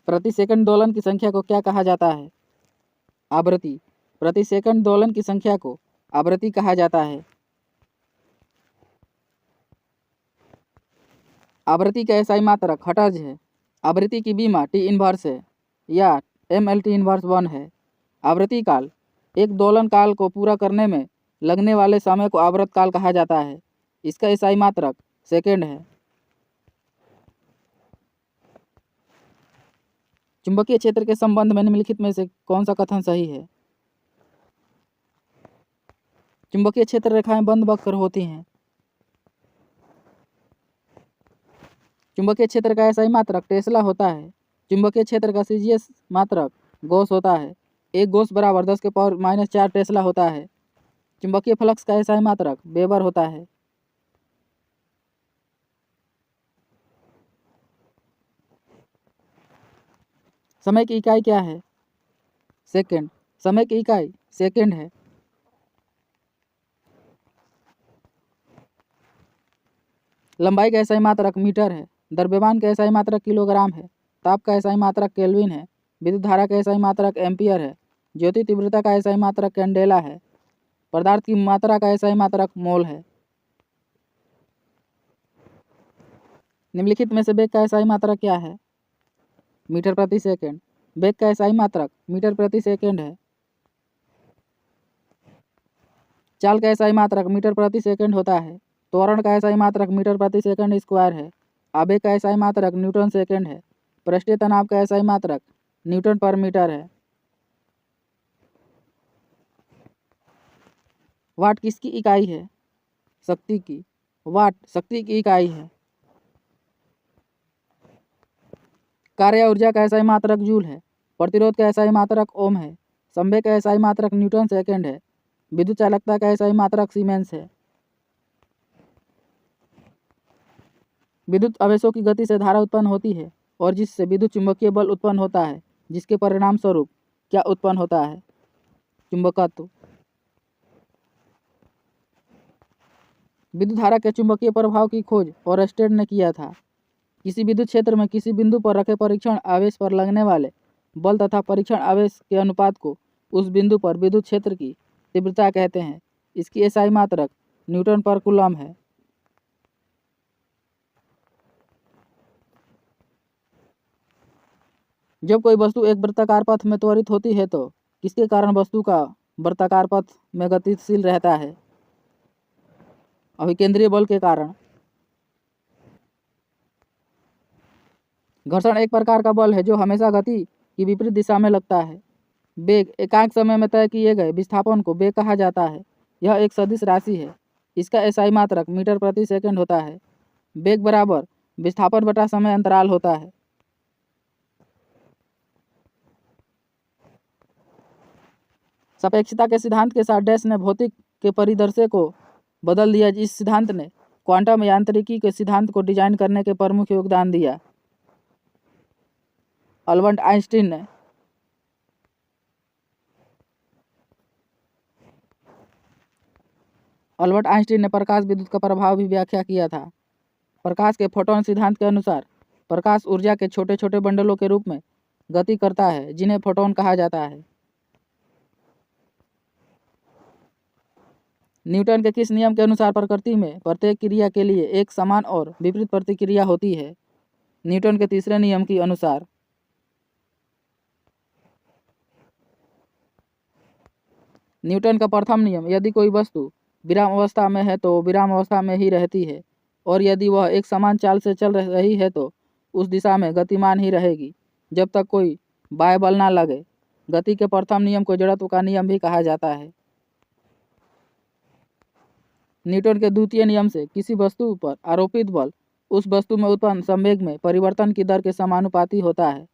प्रति सेकंड दोलन की संख्या को क्या कहा जाता है? आवृत्ति। प्रति सेकंड दोलन की संख्या को आवृत्ति कहा जाता है। आवृत्ति का एसआई मात्रक हर्ट्ज है। आवृत्ति की बीमा टी इनवर्स है या ML T इनवर्स 1 है। आवृत्ति काल। एक दोलन काल को पूरा करने में लगने वाले समय को आवर्त काल कहा जाता है। इसका एसआई मात्रक सेकेंड है। चुंबकीय क्षेत्र के संबंध में निम्नलिखित में से कौन सा कथन सही है? चुंबकीय क्षेत्र रेखाएं बंद वक्र होती हैं। चुंबकीय क्षेत्र का एसआई मात्रक टेस्ला होता है। चुंबकीय क्षेत्र का सीजीएस मात्रक गॉस होता है। एक गॉस बराबर 10⁻⁻4 टेस्ला होता है। चुंबकीय फ्लक्स का एसआई मात्रक वेबर होता है। समय की इकाई क्या है? सेकेंड। समय की इकाई सेकेंड है। लंबाई का एसआई मात्रक मीटर है। द्रव्यमान का एसआई मात्रक किलोग्राम है। ताप का एसआई मात्रक केल्विन है। विद्युत धारा का एसआई मात्रक एम्पियर है। ज्योति तीव्रता का एसआई मात्रक कैंडेला है। पदार्थ की मात्रा का एसआई मात्रक मोल है। निम्नलिखित में से वेग का एसआई मात्रक क्या है? मीटर प्रति सेकेंड। वेग का एसआई मात्रक मीटर प्रति सेकेंड है। चाल का एसआई मात्रक मीटर प्रति सेकेंड होता है। त्वरण का एसआई मात्रक मीटर प्रति सेकेंड स्क्वायर है। आवेग का एसआई मात्रक न्यूटन सेकेंड है। पृष्ठीय तनाव का एसआई मात्रक न्यूटन पर मीटर है। वाट किसकी इकाई है? शक्ति की। वाट शक्ति की इकाई है। कार्य ऊर्जा का एसआई मात्रक जूल है। प्रतिरोध का एसआई मात्रक ओम है। संवेग का एसआई मात्रक न्यूटन सेकेंड है। विद्युत चालकता का एसआई मात्रक सीमेंस है। विद्युत आवेशों की गति से धारा उत्पन्न होती है और जिससे विद्युत चुंबकीय बल उत्पन्न होता है, जिसके परिणाम स्वरूप क्या उत्पन्न होता है? चुंबकत्व। विद्युत धारा के चुंबकीय प्रभाव की खोज ओरस्टेड ने किया था। किसी विद्युत क्षेत्र में किसी बिंदु पर रखे परीक्षण आवेश पर लगने वाले बल तथा परीक्षण आवेश के अनुपात को उस बिंदु पर विद्युत क्षेत्र की तीव्रता कहते हैं। इसकी एसआई मात्रक न्यूटन पर कूलम है। जब कोई वस्तु एक वृत्ताकार पथ में त्वरित होती है तो किसके कारण वस्तु का वृत्ताकार पथ में गतिशील रहता है? अभिकेंद्रीय बल के कारण। घर्षण एक प्रकार का बल है जो हमेशा गति की विपरीत दिशा में लगता है। वेग एकांक समय में तय किए गए विस्थापन को वेग कहा जाता है। यह एक सदिश राशि है। इसका एसआई मात्रक मीटर प्रति सेकंड होता है। वेग बराबर विस्थापन बटा समय अंतराल होता है। सापेक्षता के सिद्धांत के साथ डैश ने भौतिक के परिदृश्य को बदल दिया। इस सिद्धांत ने क्वांटम यांत्रिकी के सिद्धांत को डिजाइन करने के प्रमुख योगदान दिया। अल्बर्ट आइंस्टीन ने प्रकाश विद्युत का प्रभाव भी व्याख्या किया था। प्रकाश के फोटोन सिद्धांत के अनुसार प्रकाश ऊर्जा के छोटे छोटे बंडलों के रूप में गति करता है, जिन्हें फोटोन कहा जाता है। न्यूटन के किस नियम के अनुसार प्रकृति में प्रत्येक क्रिया के लिए एक समान और विपरीत प्रतिक्रिया होती है? न्यूटन के तीसरे नियम के अनुसार। न्यूटन का प्रथम नियम, यदि कोई वस्तु विराम अवस्था में है तो विराम अवस्था में ही रहती है और यदि वह एक समान चाल से चल रही है तो उस दिशा में गतिमान ही रहेगी जब तक कोई बाह्य बल ना लगे। गति के प्रथम नियम को जड़त्व का नियम भी कहा जाता है। न्यूटन के द्वितीय नियम से किसी वस्तु पर आरोपित बल उस वस्तु में उत्पन्न संवेग में परिवर्तन की दर के समानुपाती होता है।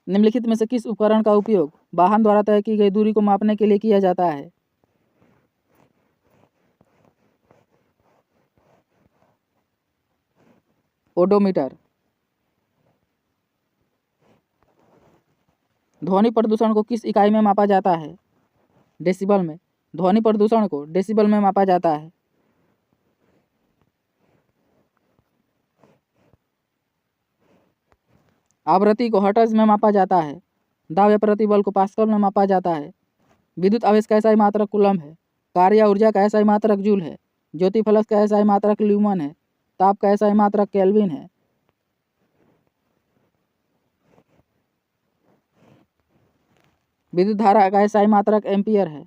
निम्नलिखित में से किस उपकरण का उपयोग वाहन द्वारा तय की गई दूरी को मापने के लिए किया जाता है? ओडोमीटर। ध्वनि प्रदूषण को किस इकाई में मापा जाता है? डेसिबल में। ध्वनि प्रदूषण को डेसिबल में मापा जाता है। आवृत्ति को हर्ट्ज में मापा जाता है। दाब या प्रतिबल को पास्कल में मापा जाता है। विद्युत आवेश का एसआई मात्रक कूलम्ब है। कार्य या ऊर्जा का एसआई मात्रक जूल है। ज्योति फ्लक्स का एसआई मात्रक ल्यूमन है। ताप का एसआई मात्रक केल्विन है। विद्युत धारा का एसआई मात्रक एम्पियर है।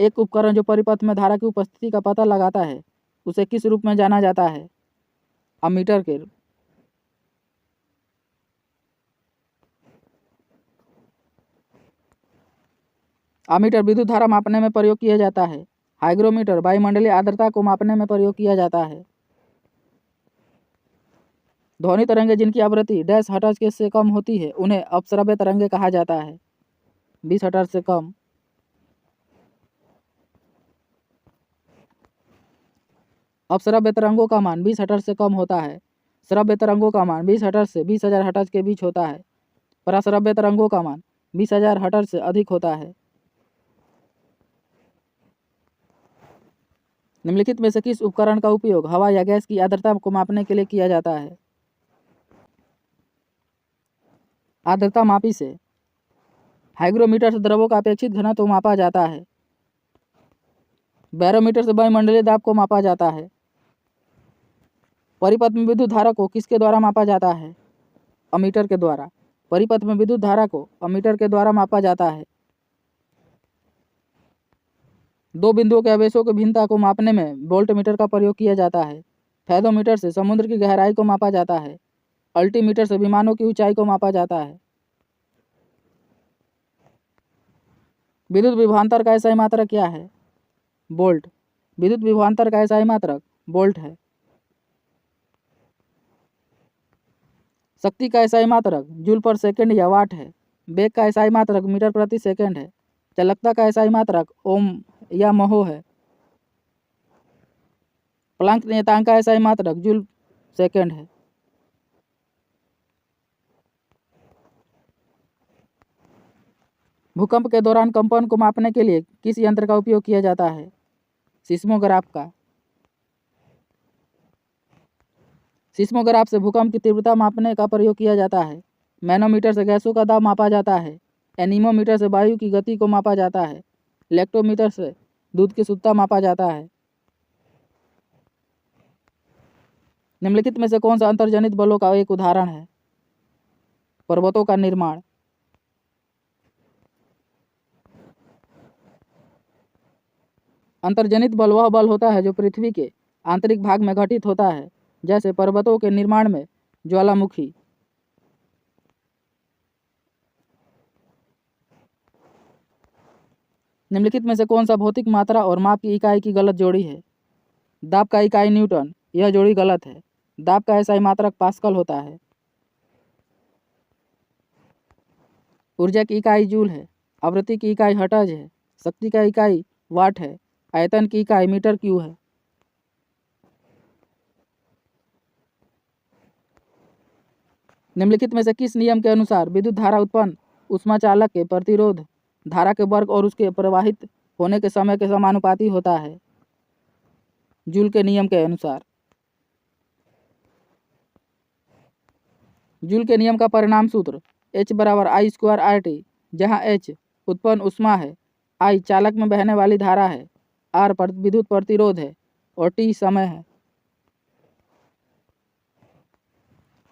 एक उपकरण जो परिपथ में धारा की उपस्थिति का पता लगाता है उसे किस रूप में जाना जाता है? अमीटर के अमीटर विद्युत धारा मापने में प्रयोग किया जाता है। हाइग्रोमीटर वायुमंडलीय आर्द्रता को मापने में प्रयोग किया जाता है। ध्वनि तरंगे जिनकी आवृत्ति डैश हर्ट्ज के से कम होती है उन्हें अपश्रव्य तरंगे कहा जाता है। 20 हर्ट्ज से कम। अपश्रव्य तरंगों का मान 20 हर्ट्ज से कम होता है। श्रव्य तरंगों का मान 20 हर्ट्ज से 20,000 हर्ट्ज के बीच होता है। पराश्रव्य तरंगों का मान 20,000 हर्ट्ज से अधिक होता है। निम्नलिखित में से किस उपकरण का उपयोग हवा या गैस की आर्द्रता को मापने के लिए किया जाता है? आर्द्रता मापी से। हाइग्रोमीटर से द्रवों का अपेक्षित घनत्व मापा जाता है। बैरोमीटर से वायुमंडलीय दाब को मापा जाता है। परिपथ में विद्युत धारा को किसके द्वारा मापा जाता है? अमीटर के द्वारा। परिपथ में विद्युत धारा को अमीटर के द्वारा मापा जाता है। दो बिंदुओं के आवेशों की भिन्नता को मापने में वोल्टमीटर का प्रयोग किया जाता है। फेदोमीटर से समुद्र की गहराई को मापा जाता है। अल्टीमीटर से विमानों की ऊंचाई को मापा जाता है। विद्युत विभवांतर का एसआई मात्रक क्या है? वोल्ट। विद्युत विभवांतर का एसआई मात्रक वोल्ट है। शक्ति का एसआई मात्रक जूल पर सेकंड या वाट है। वेग का एसआई मात्रक मीटर प्रति सेकंड है। चालकता का एसआई मात्रक ओम या महो है। प्लांक नियतांक का एसआई मात्रक जूल सेकंड है। भूकंप के दौरान कंपन को मापने के लिए किस यंत्र का उपयोग किया जाता है? सिस्मोग्राफ का। सिस्मोग्राफ से भूकंप की तीव्रता मापने का प्रयोग किया जाता है। मैनोमीटर से गैसों का दाब मापा जाता है। एनीमोमीटर से वायु की गति को मापा जाता है। लेक्टोमीटर से दूध की शुद्धता मापा जाता है। निम्नलिखित में से कौन सा अंतर्जनित बलों का एक उदाहरण है? पर्वतों का निर्माण। अंतर्जनित बल वह बल होता है जो पृथ्वी के आंतरिक भाग में घटित होता है, जैसे पर्वतों के निर्माण में ज्वालामुखी। निम्नलिखित में से कौन सा भौतिक मात्रा और माप की इकाई की गलत जोड़ी है? दाब का इकाई न्यूटन। यह जोड़ी गलत है। दाब का एसआई मात्रक पास्कल होता है। ऊर्जा की इकाई जूल है। आवृत्ति की इकाई हर्ट्ज है। शक्ति का इकाई वाट है। आयतन की इकाई मीटर क्यू है। निम्नलिखित में से किस नियम के अनुसार विद्युत धारा उत्पन्न ऊष्मा चालक के प्रतिरोध धारा के वर्ग और उसके प्रवाहित होने के समय के समानुपाती होता है? जूल के नियम के अनुसार। जूल के नियम का परिणाम सूत्र H बराबर I स्क्वायर RT, जहाँ H उत्पन्न ऊष्मा है, I चालक में बहने वाली धारा है, R विद्युत प्रतिरोध है और T समय है।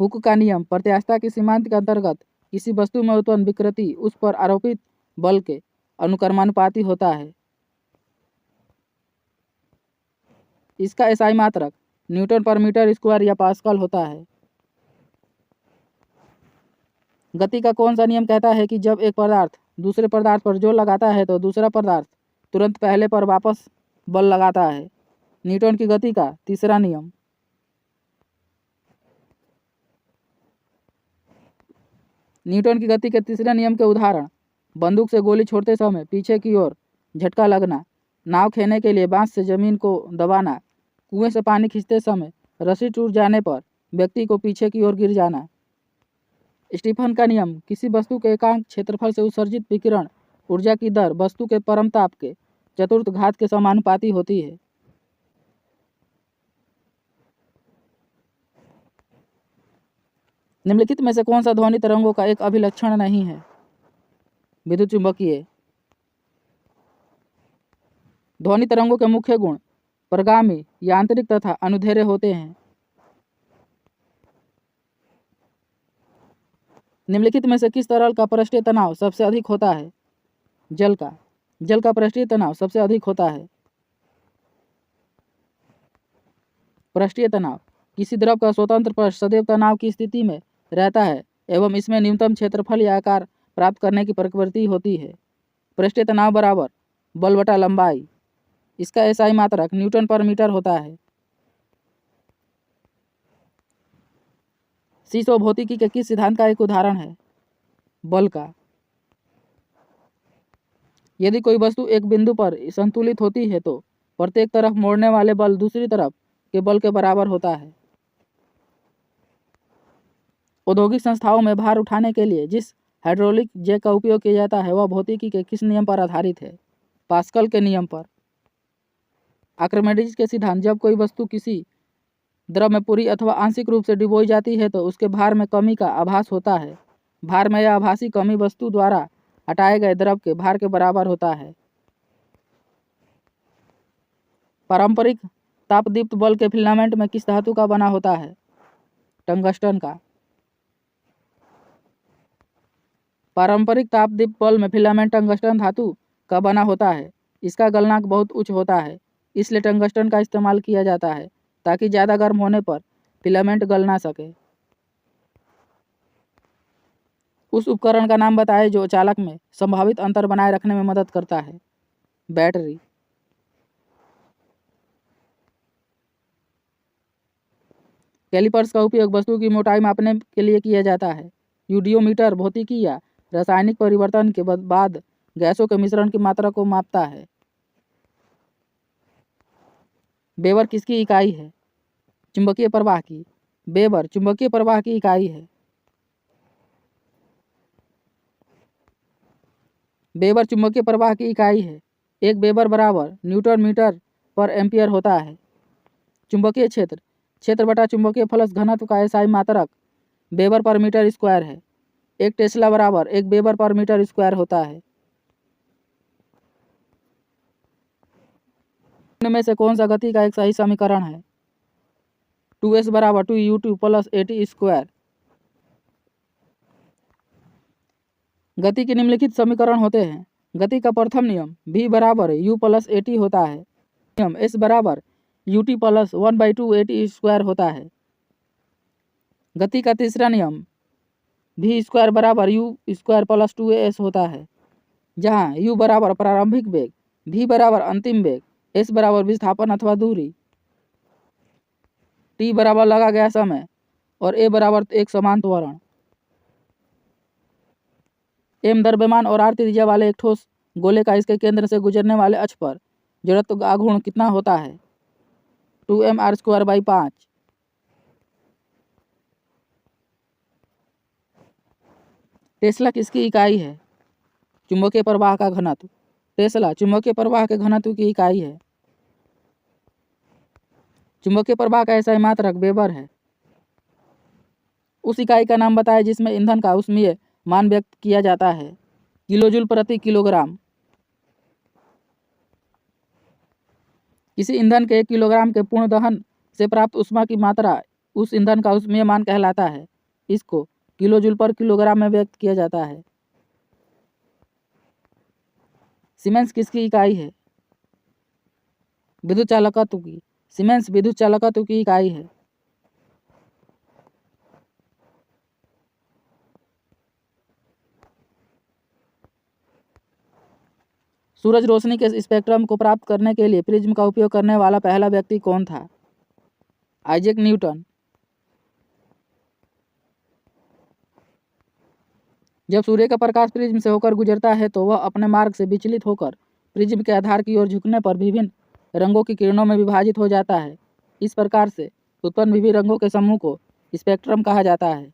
हुक का नियम प्रत्यास्थता की सीमांत के अंतर्गत किसी वस्तु में उत्पन्न विकृति उस पर आरोपित बल के अनुक्रमानुपाती होता है। इसका एसआई मात्रक न्यूटन पर मीटर स्क्वायर या पास्कल होता है। गति का कौन सा नियम कहता है कि जब एक पदार्थ दूसरे पदार्थ पर जोर लगाता है तो दूसरा पदार्थ तुरंत पहले पर वापस बल लगाता है? न्यूटन की गति का तीसरा नियम। न्यूटन की गति के तीसरे नियम के उदाहरण: बंदूक से गोली छोड़ते समय पीछे की ओर झटका लगना, नाव खेने के लिए बांस से जमीन को दबाना, कुएं से पानी खींचते समय रस्सी टूट जाने पर व्यक्ति को पीछे की ओर गिर जाना। स्टीफन का नियम किसी वस्तु के एकांक क्षेत्रफल से उत्सर्जित विकिरण ऊर्जा की दर वस्तु के परम ताप के चतुर्थ घात के समानुपाती होती है। निम्नलिखित में से कौन सा ध्वनि तरंगों का एक अभिलक्षण नहीं है? विद्युत चुंबकीय। ध्वनि तरंगों के मुख्य गुण परगामी, यांत्रिक तथा अनुदैर्ध्य होते हैं। निम्नलिखित में से किस तरल का पृष्ठीय तनाव सबसे अधिक होता है? जल का। जल का पृष्ठीय तनाव सबसे अधिक होता है। पृष्ठीय तनाव किसी द्रव का स्वतंत्र पृष्ठ सदैव तनाव की स्थिति में रहता है एवं इसमें न्यूनतम क्षेत्रफल या आकार प्राप्त करने की प्रवृत्ति होती है। पृष्ठीय तनाव बराबर बल बटा लंबाई। इसका एसआई मात्रक न्यूटन पर मीटर होता है। सीसो भौतिकी के किस सिद्धांत का एक उदाहरण है? बल का। यदि कोई वस्तु एक बिंदु पर संतुलित होती है तो प्रत्येक तरफ मोड़ने वाले बल दूसरी तरफ के बल के बराबर होता है। औद्योगिक संस्थाओं में भार उठाने के लिए जिस हाइड्रोलिक जैक का उपयोग किया जाता है वह भौतिकी के किस नियम पर आधारित है? पास्कल के नियम पर। आर्किमिडीज के सिद्धांत जब कोई वस्तु किसी द्रव में पूरी अथवा आंशिक रूप से डुबोई जाती है तो उसके भार में कमी का आभास होता है। भार में यह आभासी कमी वस्तु द्वारा हटाए गए द्रव के भार के बराबर होता है। पारंपरिक तापदीप्त बल के फिलामेंट में किस धातु का बना होता है? टंगस्टन का। पारंपरिक तापदीप्त बल में फिलामेंट टंगस्टन धातु का बना होता है। इसका गलनांक बहुत उच्च होता है, इसलिए टंगस्टन का इस्तेमाल किया जाता है ताकि ज़्यादा गर्म होने पर फिलामेंट गल ना सके। उस उपकरण का नाम बताएं जो चालक में संभावित अंतर बनाए रखने में मदद करता है। बैटरी। कैलिपर्स का उपयोग वस्तु की मोटाई मापने के लिए किया जाता है। यूडियोमीटर भौतिकी या रासायनिक परिवर्तन के बाद गैसों के मिश्रण की मात्रा को मापता है। वेबर किसकी इकाई है? चुंबकीय प्रवाह की। वेबर चुंबकीय प्रवाह की इकाई है। वेबर चुंबकीय प्रवाह की इकाई है। एक वेबर बराबर न्यूटन मीटर पर एम्पियर होता है। चुंबकीय क्षेत्र क्षेत्र बटा चुंबकीय फ्लक्स घनत्व का एसआई मात्रक वेबर पर मीटर स्क्वायर है। एक टेस्ला बराबर एक वेबर पर मीटर स्क्वायर होता है। इनमें से कौन सा गति का एक सही समीकरण है? 2s बराबर 2u2 प्लस 80 स्क्वायर। गति के निम्नलिखित समीकरण होते हैं। गति का प्रथम नियम v बराबर u प्लस 80 होता है। नियम s बराबर ut प्लस 1/2 80 स्क्वायर होता है। गति का तीसरा नियम v स्क्वायर बराबर u स्क्वायर प्लस 2as होता है, जहाँ u बराबर प्रारंभिक वेग, v बराबर अंतिम वेग, s बराबर विस्थापन अथवा दूरी, t बराबर लगा गया समय और a बराबर एक समान त्वरण। m द्रव्यमान और r त्रिज्या वाले एक ठोस गोले का इसके केंद्र से गुजरने वाले अक्ष पर जड़त्व का आघूर्ण कितना होता है? 2mr²/5। टेस्ला किसकी इकाई है? चुंबकीय प्रवाह का घनत्व। टेस्ला चुंबकीय प्रवाह के घनत्व की इकाई है। चुंबकीय प्रवाह का एसआई मात्रक वेबर है। उस इकाई का नाम बताएं जिसमें ईंधन का ऊष्मीय मान व्यक्त किया जाता है। किलोजूल प्रति किलोग्राम। किसी ईंधन के 1 किलोग्राम के पूर्ण दहन से प्राप्त ऊष्मा की मात्रा उस ईंधन का ऊष्मीय मान कहलाता है। इसको किलोजूल पर किलोग्राम में व्यक्त किया जाता है। सीमेंस किसकी इकाई है? विद्युत चालकत्व की। सीमेंस विद्युत चालकत्व की इकाई है। सूरज रोशनी के स्पेक्ट्रम को प्राप्त करने के लिए प्रिज्म का उपयोग करने वाला पहला व्यक्ति कौन था? Isaac Newton. जब सूर्य का प्रकाश प्रिज्म से होकर गुजरता है तो वह अपने मार्ग से विचलित होकर प्रिज्म के आधार की ओर झुकने पर विभिन्न रंगों की किरणों में विभाजित हो जाता है। इस प्रकार से उत्पन्न विभिन्न रंगों के समूह को स्पेक्ट्रम कहा जाता है।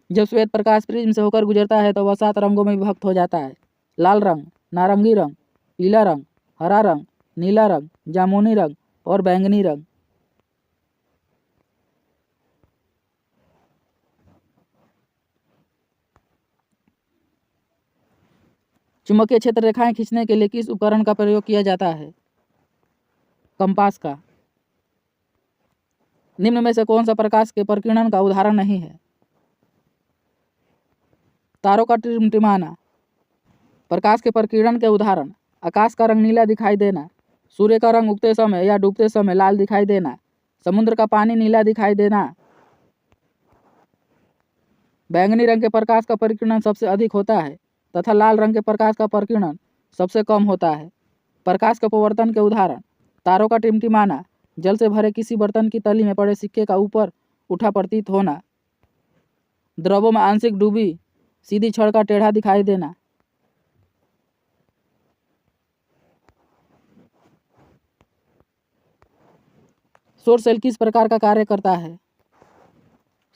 जब श्वेत प्रकाश प्रिज्म से होकर गुजरता है तो वह 7 रंगों में विभक्त हो जाता है। लाल रंग, नारंगी रंग, पीला रंग, हरा रंग, नीला रंग, जामुनी रंग और बैंगनी रंग। चुंबकीय क्षेत्र रेखाएं खींचने के लिए किस उपकरण का प्रयोग किया जाता है? कंपास का। निम्न में से कौन सा प्रकाश के प्रकीर्णन का उदाहरण नहीं है? तारों का टिमटिमाना। प्रकाश के प्रकीर्णन के उदाहरण: आकाश का रंग नीला दिखाई देना, सूर्य का रंग उगते समय या डूबते समय लाल दिखाई देना, समुद्र का पानी नीला दिखाई देना। बैंगनी रंग के प्रकाश का प्रकीर्णन सबसे अधिक होता है तथा लाल रंग के प्रकाश का प्रकीर्णन सबसे कम होता है। प्रकाश के अपवर्तन के उदाहरण: तारों का टिमटिमाना, जल से भरे किसी बर्तन की तली में पड़े सिक्के का ऊपर उठा प्रतीत होना, द्रवों में आंशिक डूबी सीधी छड़ का टेढ़ा दिखाई देना। सौर सेल किस प्रकार का कार्य करता है?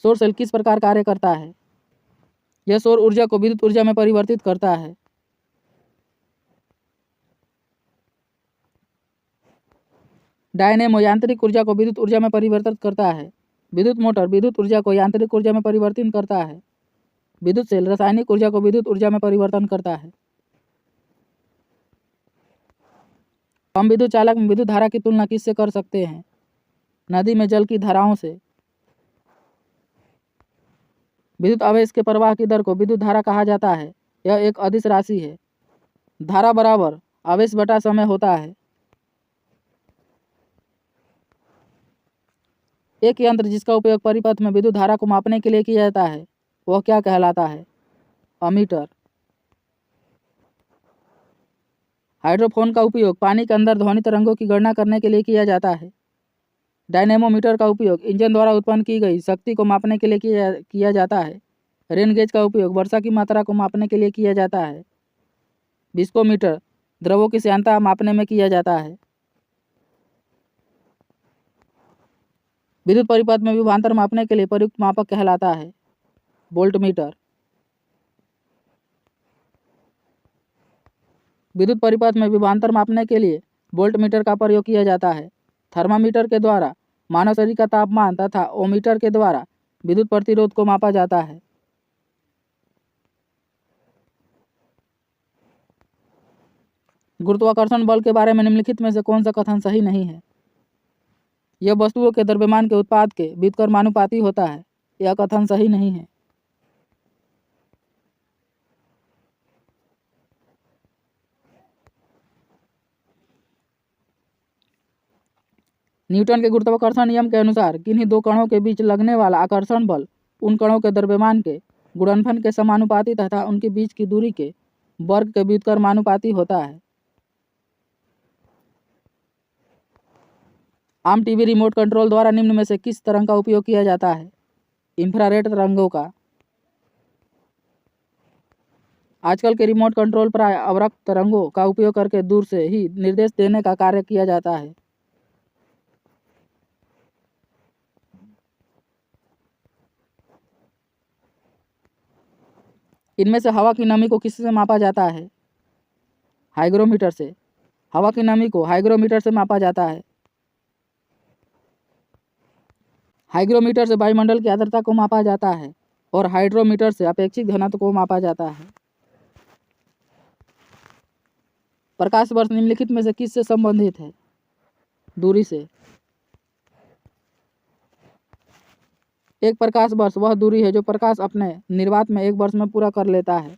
सौर सेल किस प्रकार कार्य करता है? यह सौर ऊर्जा को विद्युत ऊर्जा में परिवर्तित करता है। डायनेमो यांत्रिक ऊर्जा को विद्युत ऊर्जा में परिवर्तित करता है। विद्युत मोटर विद्युत ऊर्जा को यांत्रिक ऊर्जा में परिवर्तित करता है। विद्युत सेल रासायनिक ऊर्जा को विद्युत ऊर्जा में परिवर्तन करता है। हम विद्युत चालक में विद्युत धारा की तुलना किससे कर सकते हैं? नदी में जल की धाराओं से। विद्युत आवेश के प्रवाह की दर को विद्युत धारा कहा जाता है। यह एक अदिश राशि है। धारा बराबर आवेश बटा समय होता है। एक यंत्र जिसका उपयोग परिपथ में विद्युत धारा को मापने के लिए किया जाता है वह क्या कहलाता है? अमीटर। हाइड्रोफोन का उपयोग पानी के अंदर ध्वनि तरंगों की गणना करने के लिए किया जाता है। डायनेमोमीटर का उपयोग इंजन द्वारा उत्पन्न की गई शक्ति को मापने के लिए किया जाता है। रेन गेज का उपयोग वर्षा की मात्रा को मापने के लिए किया जाता है। विस्कोमीटर द्रवों की श्यानता मापने में किया जाता है। विद्युत परिपथ में विभवांतर मापने के लिए प्रयुक्त मापक कहलाता है वोल्टमीटर। विद्युत परिपथ में विभवांतर मापने के लिए वोल्टमीटर का प्रयोग किया जाता है। थर्मामीटर के द्वारा मानव शरीर का तापमान तथा ओमीटर के द्वारा विद्युत प्रतिरोध को मापा जाता है। गुरुत्वाकर्षण बल के बारे में निम्नलिखित में से कौन सा कथन सही नहीं है? यह वस्तुओं के द्रव्यमान के उत्पाद के व्युत्क्रमानुपाती होता है। यह कथन सही नहीं है। न्यूटन के गुरुत्वाकर्षण नियम के अनुसार किन्हीं दो कणों के बीच लगने वाला आकर्षण बल उन कणों के द्रव्यमान के गुणनफल के समानुपाती तथा उनके बीच की दूरी के वर्ग के व्युत्क्रमानुपाती होता है। आम टीवी रिमोट कंट्रोल द्वारा निम्न में से किस तरंग का उपयोग किया जाता है? इंफ्रारेड तरंगों का। आजकल के रिमोट कंट्रोल प्राय अवरक्त तरंगों का उपयोग करके दूर से ही निर्देश देने का कार्य किया जाता है। इनमें से हवा की नमी को किससे मापा जाता है? हाइग्रोमीटर से। हवा की नमी को हाइग्रोमीटर से मापा जाता है। हाइग्रोमीटर से वायुमंडल की आर्द्रता को मापा जाता है और हाइड्रोमीटर से अपेक्षित घनत्व को मापा जाता है। प्रकाश वर्ष निम्नलिखित में से किससे संबंधित है? दूरी से। एक प्रकाश वर्ष वह दूरी है जो प्रकाश अपने निर्वात में एक वर्ष में पूरा कर लेता है।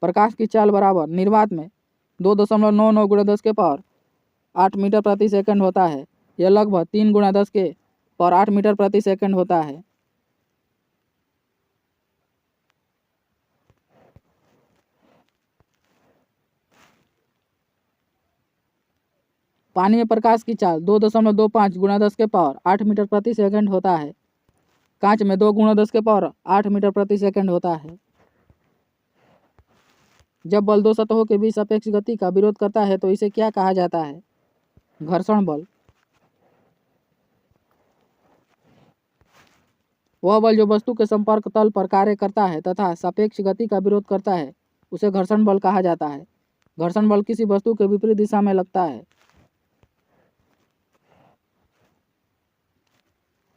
प्रकाश की चाल बराबर निर्वात में 2.99 × 10⁸ मीटर प्रति सेकंड होता है। यह लगभग 3 × 10⁸ मीटर प्रति सेकंड होता है। पानी में प्रकाश की चाल 2.25 × 10⁸ मीटर प्रति सेकंड होता है। कांच में 2 × 10⁸ मीटर प्रति सेकंड होता है। जब बल दो सतहों के बीच सापेक्ष गति का विरोध करता है तो इसे क्या कहा जाता है? घर्षण बल। वह बल जो वस्तु के संपर्क तल पर कार्य करता है तथा सापेक्ष गति का विरोध करता है उसे घर्षण बल कहा जाता है। घर्षण बल किसी वस्तु के विपरीत दिशा में लगता है।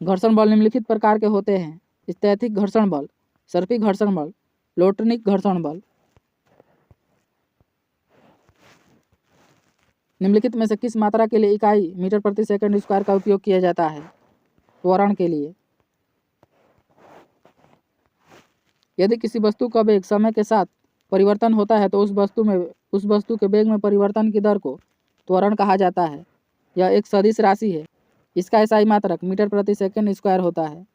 घर्षण बल निम्नलिखित प्रकार के होते हैं: स्थैतिक घर्षण बल, सर्पिल घर्षण बल, लोटनिक घर्षण बल। निम्नलिखित में से किस मात्रा के लिए इकाई मीटर प्रति सेकंड स्क्वायर का उपयोग किया जाता है? त्वरण के लिए। यदि किसी वस्तु का वेग समय के साथ परिवर्तन होता है तो उस वस्तु के वेग में परिवर्तन की दर को त्वरण कहा जाता है। यह एक सदिश राशि है। इसका एसआई मात्रक मीटर प्रति सेकंड स्क्वायर होता है।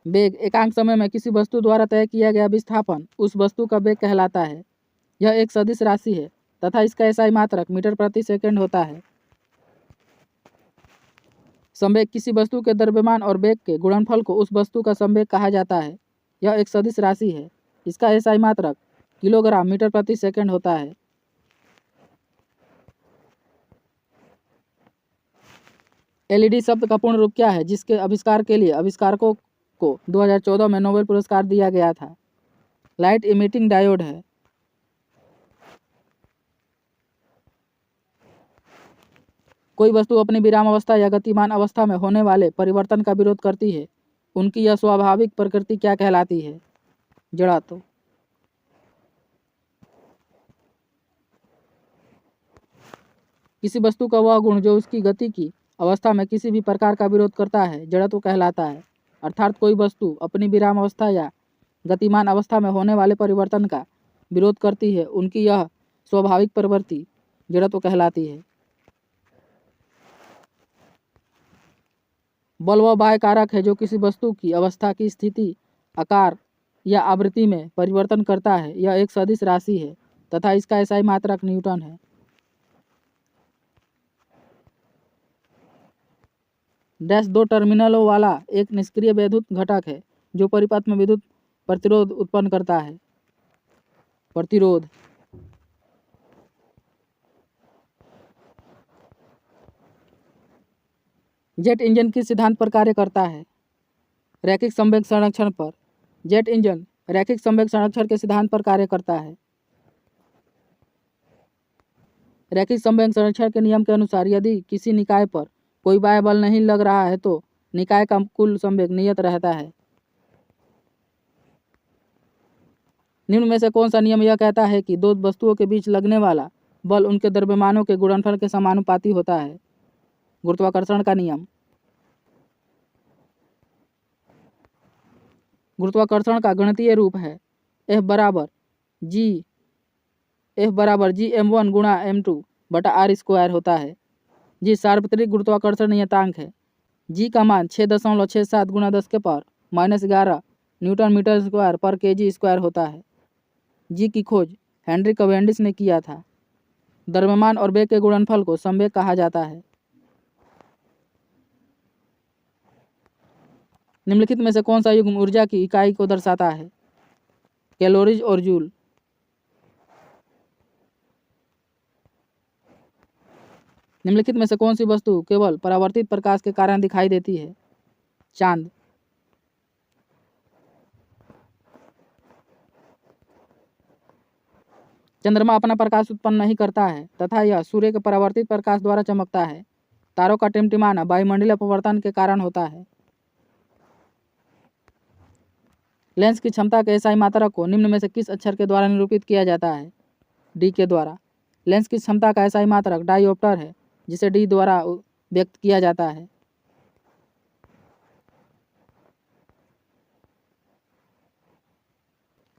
वेग एकांक समय में किसी वस्तु द्वारा तय किया गया विस्थापन उस वस्तु का वेग कहलाता है। यह एक सदिश राशि है तथा इसका एसआई मात्रक मीटर प्रति सेकंड होता है। संवेग किसी वस्तु के द्रव्यमान और वेग के गुणनफल को उस वस्तु का संवेग कहा जाता है। यह एक सदिश राशि है। इसका एसआई मात्रक किलोग्राम मीटर प्रति सेकंड होता है। एलईडी शब्द का पूर्ण रूप क्या है जिसके आविष्कार के लिए आविष्कारकों को 2014 में नोबेल पुरस्कार दिया गया था? लाइट इमिटिंग डायोड है। कोई वस्तु अपनी विराम अवस्था या गतिमान अवस्था में होने वाले परिवर्तन का विरोध करती है, उनकी यह स्वाभाविक प्रकृति क्या कहलाती है? जड़त्व। किसी वस्तु का वह गुण जो उसकी गति की अवस्था में किसी भी प्रकार का विरोध करता है जड़त्व कहलाता है। अर्थात कोई वस्तु अपनी विराम अवस्था या गतिमान अवस्था में होने वाले परिवर्तन का विरोध करती है, उनकी यह स्वाभाविक प्रवृत्ति जड़त्व कहलाती है। बल वह बाह्य कारक है जो किसी वस्तु की अवस्था की स्थिति, आकार या आवृत्ति में परिवर्तन करता है। यह एक सदिश राशि है तथा इसका एसआई मात्रक न्यूटन है। डैश दो टर्मिनलों वाला एक निष्क्रिय विद्युत घटक है जो परिपथ में विद्युत प्रतिरोध उत्पन्न करता है। प्रतिरोध। जेट इंजन किस सिद्धांत पर कार्य करता है? रैखिक संवेग संरक्षण पर। जेट इंजन रैखिक संवेग संरक्षण के सिद्धांत पर कार्य करता है। रैखिक संवेग संरक्षण के नियम के अनुसार यदि किसी निकाय पर कोई बाह्य बल नहीं लग रहा है तो निकाय का कुल संवेग नियत रहता है। निम्न में से कौन सा नियम यह कहता है कि दो वस्तुओं के बीच लगने वाला बल उनके द्रव्यमानों के गुणनफल के समानुपाती होता है? गुरुत्वाकर्षण का नियम। गुरुत्वाकर्षण का गणितीय रूप है F बराबर जी m1 गुणा m2 बटा r स्क्वायर होता है। जी सार्वत्रिक गुरुत्वाकर्षण नियतांक है। जी का मान 6.67 गुणा 10 के पावर -11 न्यूटन मीटर स्क्वायर पर केजी स्क्वायर होता है। जी की खोज हेनरी कैवेंडिश ने किया था। द्रव्यमान और वेग के गुणनफल को संवेग कहा जाता है। निम्नलिखित में से कौन सा युग्म ऊर्जा की इकाई को दर्शाता है? कैलोरीज और जूल। निम्नलिखित में से कौन सी वस्तु केवल परावर्तित प्रकाश के कारण दिखाई देती है? चांद। चंद्रमा अपना प्रकाश उत्पन्न नहीं करता है तथा यह सूर्य के परावर्तित प्रकाश द्वारा चमकता है। तारों का टिमटिमाना वायुमंडलीय अपवर्तन के कारण होता है। लेंस की क्षमता के एसआई मात्रक को निम्न में से किस अक्षर के द्वारा निरूपित किया जाता है? डी के द्वारा। लेंस की क्षमता का एसआई मात्रक डायोप्टर है जिसे डी द्वारा व्यक्त किया जाता है।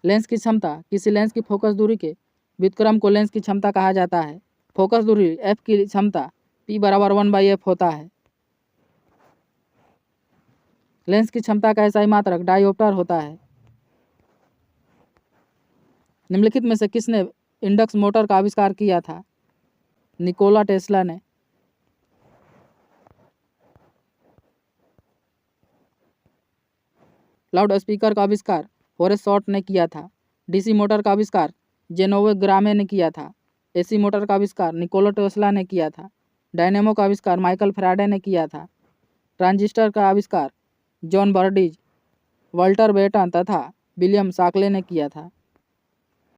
लेंस की क्षमता किसी लेंस की फोकस दूरी के व्युत्क्रम को लेंस की क्षमता कहा जाता है। फोकस दूरी f की क्षमता p बराबर 1/f होता है। लेंस की क्षमता का एसआई मात्रक डायोप्टर होता है। निम्नलिखित में से किसने इंडक्स मोटर का आविष्कार किया था? निकोला टेस्ला ने। लाउड स्पीकर का आविष्कार होरेस शॉर्ट ने किया था। डीसी मोटर का आविष्कार जेनोवे ग्रामे ने किया था। एसी मोटर का आविष्कार निकोला टेस्ला ने किया था। डायनेमो का आविष्कार माइकल फैराडे ने किया था। ट्रांजिस्टर का आविष्कार जॉन बर्डिज, वाल्टर बेटन तथा विलियम शाक्ले ने किया था।